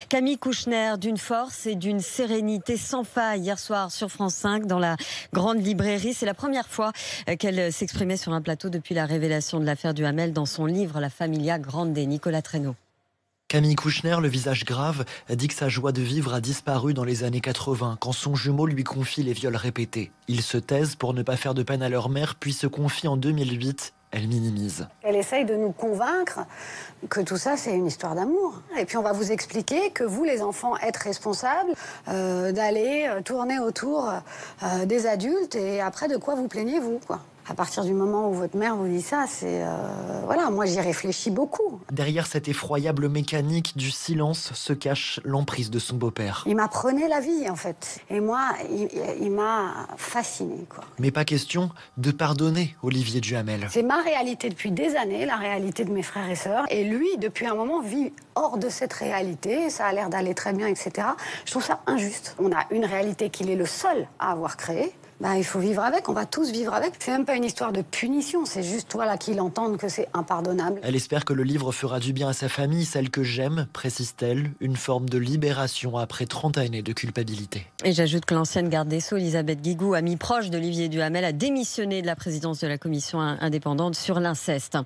Camille Kouchner, d'une force et d'une sérénité sans faille hier soir sur France 5 dans la grande librairie. C'est la première fois qu'elle s'exprimait sur un plateau depuis la révélation de l'affaire Duhamel dans son livre La Familia Grande. Nicolas Traîneau. Camille Kouchner, le visage grave, a dit que sa joie de vivre a disparu dans les années 80, quand son jumeau lui confie les viols répétés. Ils se taisent pour ne pas faire de peine à leur mère, puis se confient en 2008. Elle minimise. Elle essaye de nous convaincre que tout ça, c'est une histoire d'amour. Et puis on va vous expliquer que vous, les enfants, êtes responsables d'aller tourner autour des adultes et après, de quoi vous plaignez-vous, quoi. À partir du moment où votre mère vous dit ça, c'est... voilà, moi j'y réfléchis beaucoup. Derrière cette effroyable mécanique du silence se cache l'emprise de son beau-père. Il m'apprenait la vie, en fait. Et moi, il m'a fascinée, quoi. Mais pas question de pardonner Olivier Duhamel. C'est ma réalité depuis des années, la réalité de mes frères et sœurs. Et lui, depuis un moment, vit hors de cette réalité. Ça a l'air d'aller très bien, etc. Je trouve ça injuste. On a une réalité qu'il est le seul à avoir créée. Il faut vivre avec, on va tous vivre avec. C'est même pas une histoire de punition, c'est juste qu'il entende que c'est impardonnable. Elle espère que le livre fera du bien à sa famille, celle que j'aime, précise-t-elle, une forme de libération après 30 années de culpabilité. Et j'ajoute que l'ancienne garde des Sceaux, Elisabeth Guigou, amie proche d'Olivier Duhamel, a démissionné de la présidence de la commission indépendante sur l'inceste.